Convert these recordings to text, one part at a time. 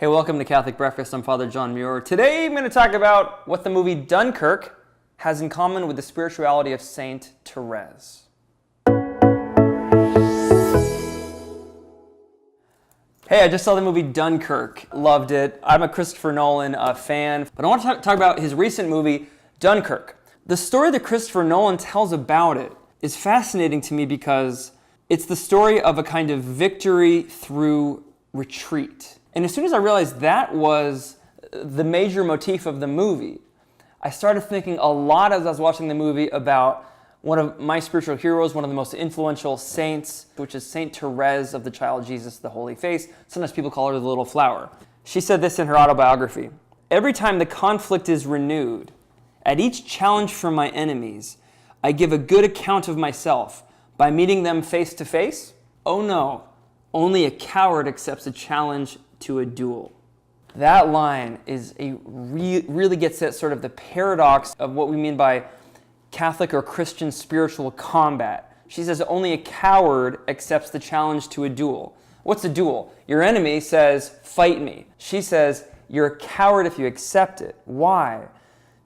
Hey, welcome to Catholic Breakfast. I'm Father John Muir. Today I'm going to talk about what the movie Dunkirk has in common with the spirituality of Saint Thérèse. Hey, I just saw the movie Dunkirk. Loved it. I'm a Christopher Nolan fan, but I want to talk about his recent movie, Dunkirk. The story that Christopher Nolan tells about it is fascinating to me because it's the story of a kind of victory through retreat. And as soon as I realized that was the major motif of the movie, I started thinking a lot as I was watching the movie about one of my spiritual heroes, one of the most influential saints, which is Saint Thérèse of the Child Jesus, the Holy Face. Sometimes people call her the Little Flower. She said this in her autobiography: "Every time the conflict is renewed, at each challenge from my enemies, I give a good account of myself by meeting them face to face. Oh no, only a coward accepts a challenge to a duel." That line is really gets at sort of the paradox of what we mean by Catholic or Christian spiritual combat. She says only a coward accepts the challenge to a duel. What's a duel? Your enemy says, "Fight me." She says, you're a coward if you accept it. Why?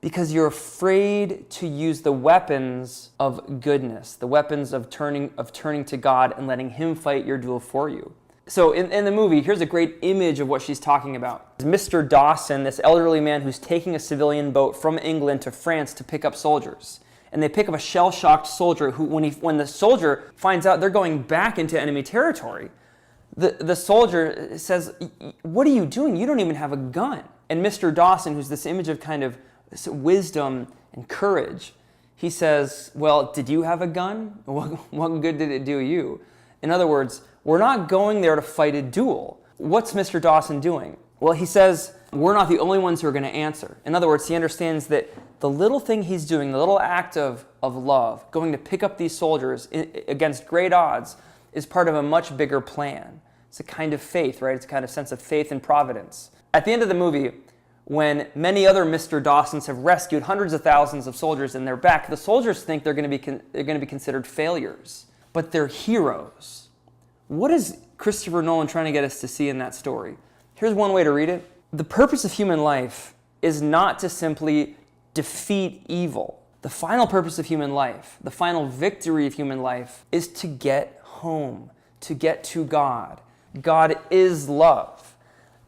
Because you're afraid to use the weapons of goodness, the weapons of turning to God and letting Him fight your duel for you. So in the movie, here's a great image of what she's talking about. Mr. Dawson, this elderly man who's taking a civilian boat from England to France to pick up soldiers. And they pick up a shell-shocked soldier who, when the soldier finds out they're going back into enemy territory, the soldier says, "What are you doing? You don't even have a gun." And Mr. Dawson, who's this image of kind of wisdom and courage, he says, "Well, did you have a gun? What good did it do you?" In other words, we're not going there to fight a duel. What's Mr. Dawson doing? Well, he says, we're not the only ones who are going to answer. In other words, he understands that the little thing he's doing, the little act of love, going to pick up these soldiers against great odds, is part of a much bigger plan. It's a kind of faith, right? It's a kind of sense of faith and providence. At the end of the movie, when many other Mr. Dawsons have rescued hundreds of thousands of soldiers and they're back, the soldiers think they're going to be considered failures, but they're heroes. What is Christopher Nolan trying to get us to see in that story? Here's one way to read it. The purpose of human life is not to simply defeat evil. The final purpose of human life, the final victory of human life, is to get home, to get to God. God is love.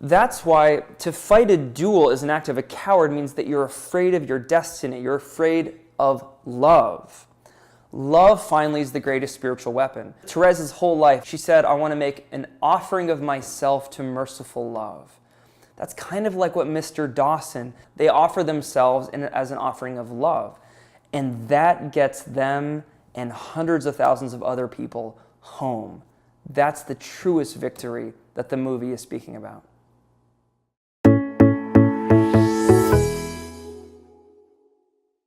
That's why to fight a duel as an act of a coward means that you're afraid of your destiny. You're afraid of love. Love, finally, is the greatest spiritual weapon. Thérèse's whole life, she said, "I want to make an offering of myself to merciful love." That's kind of like what Mr. Dawson, they offer themselves as an offering of love. And that gets them and hundreds of thousands of other people home. That's the truest victory that the movie is speaking about.